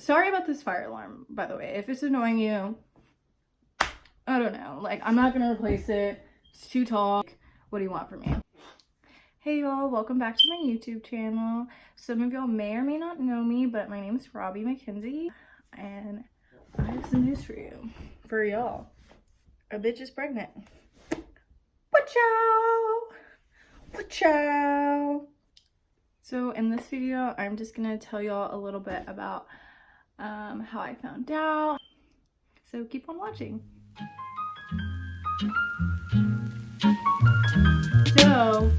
sorry about this fire alarm, by the way. If it's annoying you, I don't know. Like, I'm not gonna replace it. It's too tall. What do you want from me? Hey y'all, welcome back to my YouTube channel. Some of y'all may or may not know me, but my name is Robbie McKenzie, and I have some news for you. For y'all. A bitch is pregnant. Whatchow? Whatchow? So in this video, I'm just gonna tell y'all a little bit about how I found out. So keep on watching. So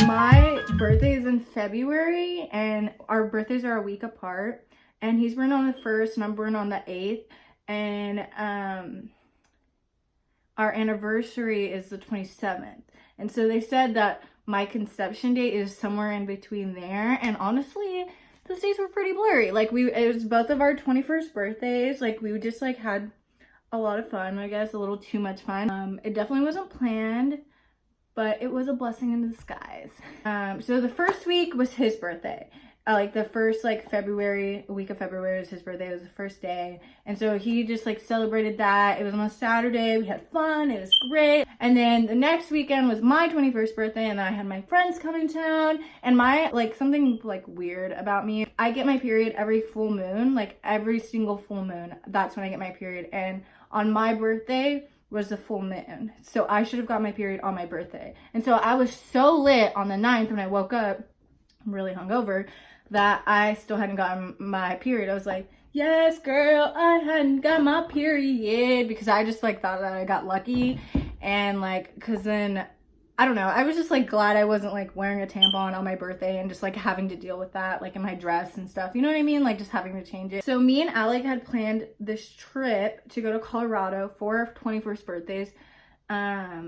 my birthday is in February, and our birthdays are a week apart. And he's born on the 1st, and I'm born on the 8th. And our anniversary is the 27th. And so they said that my conception date is somewhere in between there. And honestly, those days were pretty blurry. Like, it was both of our 21st birthdays. Like, we just like had a lot of fun, I guess, a little too much fun. It definitely wasn't planned, but it was a blessing in disguise. So the first week was his birthday. Like the first week of February was his birthday. It was the first day. And so he just like celebrated that. It was on a Saturday. We had fun. It was great. And then the next weekend was my 21st birthday, and then I had my friends come in town. And something like weird about me, I get my period every full moon, like every single full moon. That's when I get my period. And on my birthday was the full moon. So I should have got my period on my birthday. And so I was so lit on the 9th when I woke up, really hungover, that I still hadn't gotten my period. I was like, yes, girl, I hadn't got my period, because I just like thought that I got lucky. And like, cause then, I don't know, I was just like glad I wasn't like wearing a tampon on my birthday and just like having to deal with that like in my dress and stuff, you know what I mean? Like just having to change it. So me and Alec had planned this trip to go to Colorado for our 21st birthdays,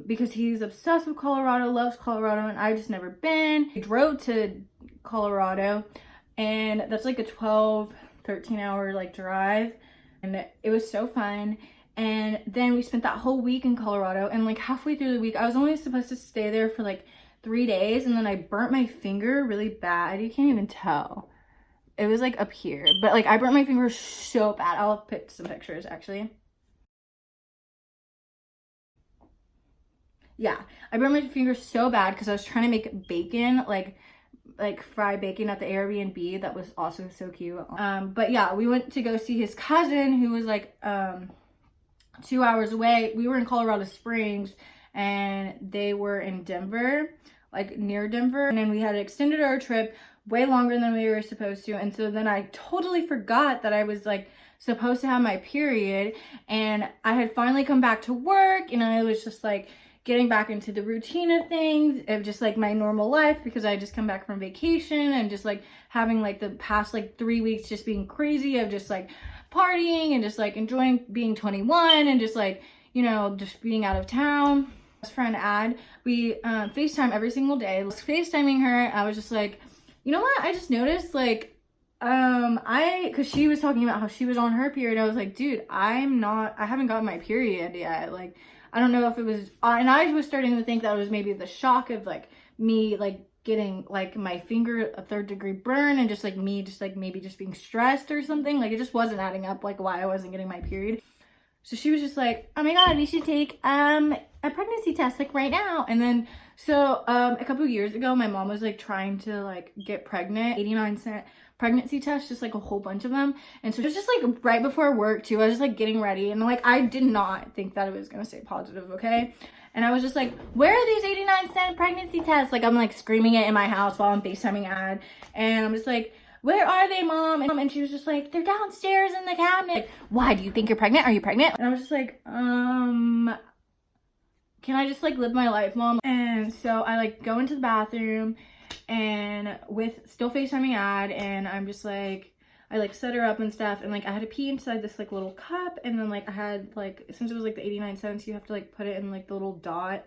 because he's obsessed with Colorado, loves Colorado, and I've just never been. We drove to Colorado, and that's like a 13 hour like drive, and it was so fun. And then we spent that whole week in Colorado, and like halfway through the week, I was only supposed to stay there for like 3 days, and then I burnt my finger really bad. You can't even tell. It was like up here, but like I burnt my finger so bad. I'll pick some pictures actually. Yeah, I burned my finger so bad because I was trying to make bacon, like fried bacon at the Airbnb. That was also so cute. But yeah, we went to go see his cousin, who was like 2 hours away. We were in Colorado Springs, and they were in Denver, like near Denver. And then we had extended our trip way longer than we were supposed to. And so then I totally forgot that I was like supposed to have my period, and I had finally come back to work, and I was just like getting back into the routine of things, of just like my normal life, because I had just come back from vacation and just like having like the past like 3 weeks just being crazy of just like partying and just like enjoying being 21 and just like, you know, just being out of town. Best friend Ad, we FaceTime every single day. I was FaceTiming her. I was just like, you know what? I just noticed like, cause she was talking about how she was on her period. I was like, dude, I haven't gotten my period yet. Like, I don't know if it was, and I was starting to think that it was maybe the shock of like me like getting like my finger a 3rd degree burn, and just like me just like maybe just being stressed or something. Like it just wasn't adding up like why I wasn't getting my period. So she was just like, oh my god, we should take a pregnancy test like right now. And then so a couple of years ago, my mom was like trying to like get pregnant, 89-cent pregnancy test, just like a whole bunch of them. And so it was just like right before work too. I was just like getting ready, and like I did not think that it was gonna say positive, okay? And I was just like, where are these 89-cent pregnancy tests? Like I'm like screaming it in my house while I'm FaceTiming Ad, and I'm just like, where are they, mom? And she was just like, they're downstairs in the cabinet. Like, why, do you think you're pregnant? Are you pregnant? And I was just like, can I just like live my life, mom? And so I like go into the bathroom, and with still FaceTiming Ad, and I'm just like, I like set her up and stuff, and like I had to pee inside this like little cup, and then like I had like, since it was like the 89 cents, you have to like put it in like the little dot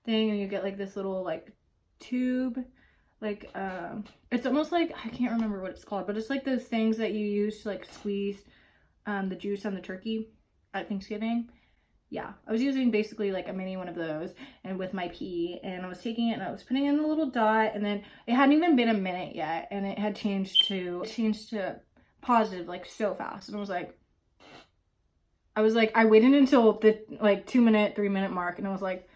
thing, and you get like this little like tube, like it's almost like, I can't remember what it's called, but it's like those things that you use to like squeeze the juice on the turkey at Thanksgiving. Yeah, I was using basically like a mini one of those, and with my pee, and I was taking it and I was putting in the little dot, and then it hadn't even been a minute yet, and it had changed to positive, like so fast. And I was like, I waited until the like 2 minute, 3 minute mark, and I was like,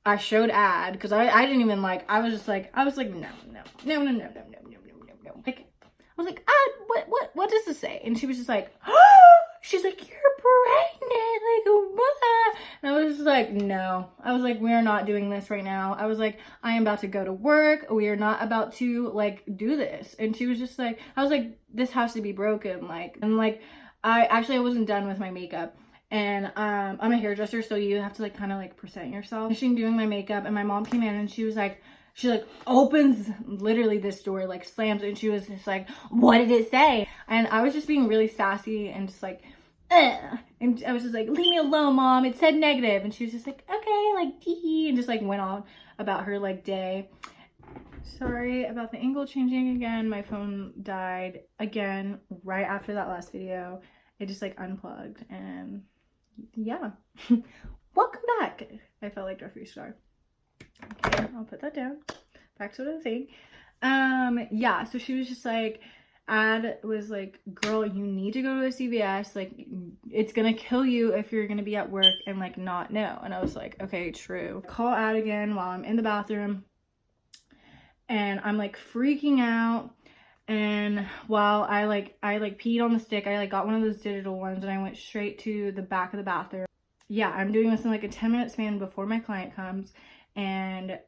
I showed ad because I didn't even like, I was like, no. Like, I was like, what does this say? And she was just like, she's like, you're pregnant, like, what? And I was just like, no. I was like, we are not doing this right now. I was like, I am about to go to work. We are not about to like do this. And she was just like, I was like, this has to be broken. Like, and like, I wasn't done with my makeup. And I'm a hairdresser, so you have to like kind of like present yourself. Finishing doing my makeup, and my mom came in and she was like, she like opens literally this door, like slams it, and she was just like, what did it say? And I was just being really sassy and just like, ugh. And I was just like, leave me alone, mom, it said negative. And she was just like, okay, like tee, and just like went on about her like day. Sorry about the angle changing again. My phone died again right after that last video. It just like unplugged, and yeah. Welcome back. I felt like Jeffree Star. Okay, I'll put that down. Back to what I was saying. Yeah, so she was just like, ad was like, girl, you need to go to a CVS, like it's gonna kill you if you're gonna be at work and like not know. And I was like, okay, true. Call ad again while I'm in the bathroom, and I'm like freaking out. And while I peed on the stick, I like got one of those digital ones, and I went straight to the back of the bathroom. Yeah, I'm doing this in like a 10-minute span before my client comes, and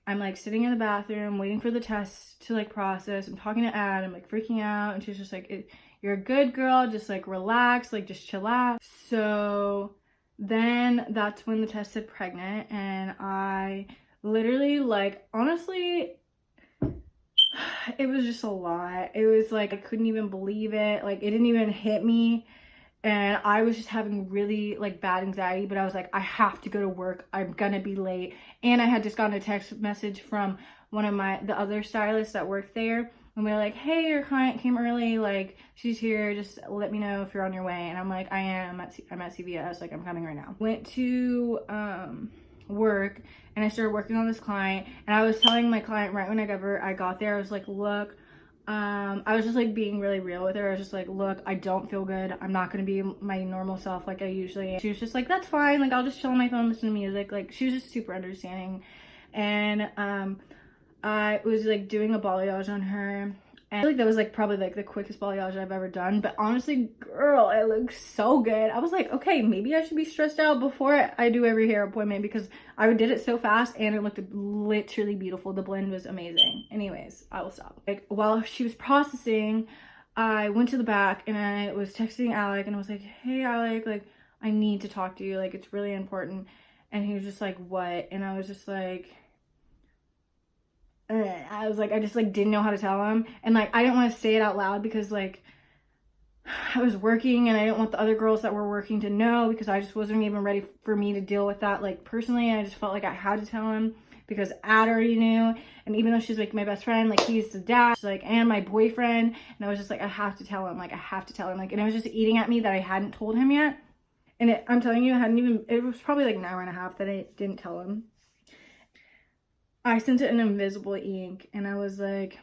I'm like sitting in the bathroom waiting for the test to like process. I'm talking to Ad, I'm like freaking out, and she's just like, you're a good girl, just like relax, like just chill out. So then that's when the test said pregnant, and I literally, like, honestly, it was just a lot. It was like, I couldn't even believe it. Like, it didn't even hit me. And I was just having really like bad anxiety, but I was like, I have to go to work. I'm gonna be late. And I had just gotten a text message from one of the other stylists that worked there. And we were like, hey, your client came early. Like, she's here. Just let me know if you're on your way. And I'm like, I am. I'm at CVS. Like, I'm coming right now. Went to work, and I started working on this client. And I was telling my client right whenever I got there, I was like, look, I was just like being really real with her. I was just like, look, I don't feel good. I'm not gonna be my normal self like I usually am. She was just like, that's fine. Like, I'll just chill on my phone, listen to music. Like, she was just super understanding. And I was like doing a balayage on her. And I feel like that was like probably like the quickest balayage I've ever done. But honestly, girl, it looked so good. I was like, okay, maybe I should be stressed out before I do every hair appointment, because I did it so fast and it looked literally beautiful. The blend was amazing. Anyways, I will stop. Like, while she was processing, I went to the back and I was texting Alec, and I was like, hey, Alec, like, I need to talk to you. Like, it's really important. And he was just like, what? And I was just like, I just like didn't know how to tell him. And like, I didn't want to say it out loud because like I was working, and I didn't want the other girls that were working to know, because I just wasn't even ready for me to deal with that like personally. I just felt like I had to tell him because Ad already knew. And even though she's like my best friend, like he's the dad, she's like, and my boyfriend, and I was just like, I have to tell him, like I have to tell him. Like, and it was just eating at me that I hadn't told him yet. And I'm telling you, it was probably like an hour and a half that I didn't tell him. I sent it in invisible ink, and I was like,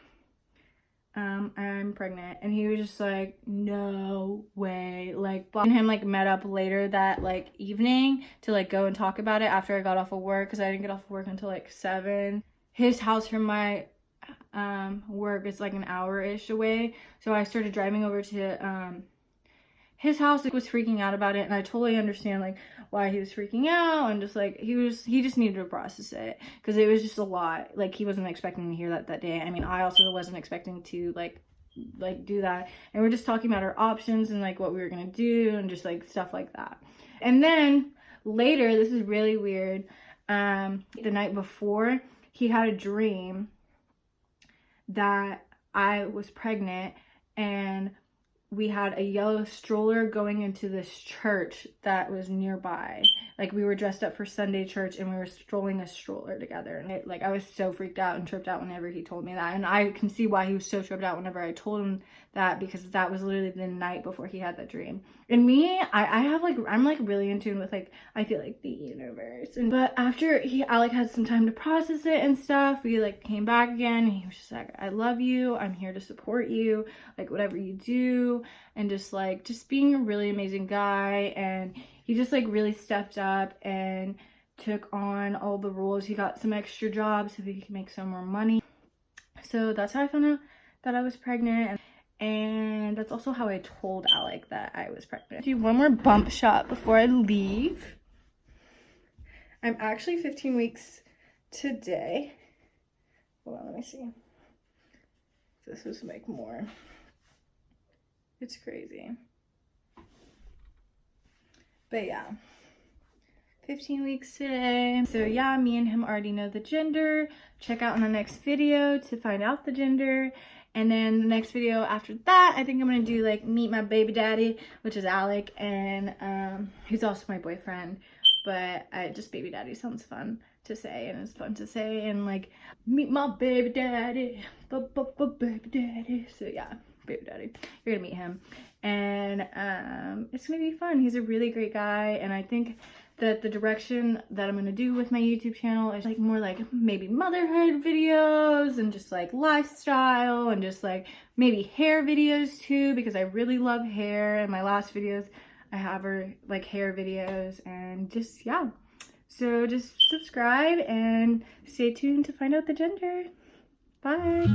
I'm pregnant. And he was just like, no way. Like, and him like met up later that like evening to like go and talk about it after I got off of work, because I didn't get off of work until like 7. His house from my work is like an hour-ish away, so I started driving over to his house. Like, was freaking out about it, and I totally understand like why he was freaking out, and just like he just needed to process it, because it was just a lot. Like, he wasn't expecting to hear that day. I mean, I also wasn't expecting to like do that. And we're just talking about our options and like what we were gonna do and just like stuff like that. And then later, this is really weird, the night before, he had a dream that I was pregnant, and we had a yellow stroller going into this church that was nearby. Like, we were dressed up for Sunday church and we were strolling a stroller together. And like, I was so freaked out and tripped out whenever he told me that. And I can see why he was so tripped out whenever I told him that, because that was literally the night before he had that dream. And me, I have like, I'm like really in tune with like, I feel like the universe. But after Alec had some time to process it and stuff, we like came back again. And he was just like, I love you. I'm here to support you. Like, whatever you do. And just like, just being a really amazing guy. And he just like really stepped up and took on all the roles. He got some extra jobs so he could make some more money. So that's how I found out that I was pregnant. And that's also how I told Alec that I was pregnant. Do one more bump shot before I leave. I'm actually 15 weeks today. Hold on, let me see. This was like more. It's crazy. But yeah, 15 weeks today. So yeah, me and him already know the gender. Check out in the next video to find out the gender. And then the next video after that, I think I'm gonna do like meet my baby daddy, which is Alec, and he's also my boyfriend. But just baby daddy sounds fun to say, and it's fun to say, and like meet my baby daddy, baby daddy. So yeah, baby daddy, you're gonna meet him, and it's gonna be fun. He's a really great guy, and I think that the direction that I'm gonna do with my YouTube channel is like more like maybe motherhood videos and just like lifestyle and just like maybe hair videos too, because I really love hair. In my last videos I have her like hair videos, and just yeah, so just subscribe and stay tuned to find out the gender. Bye.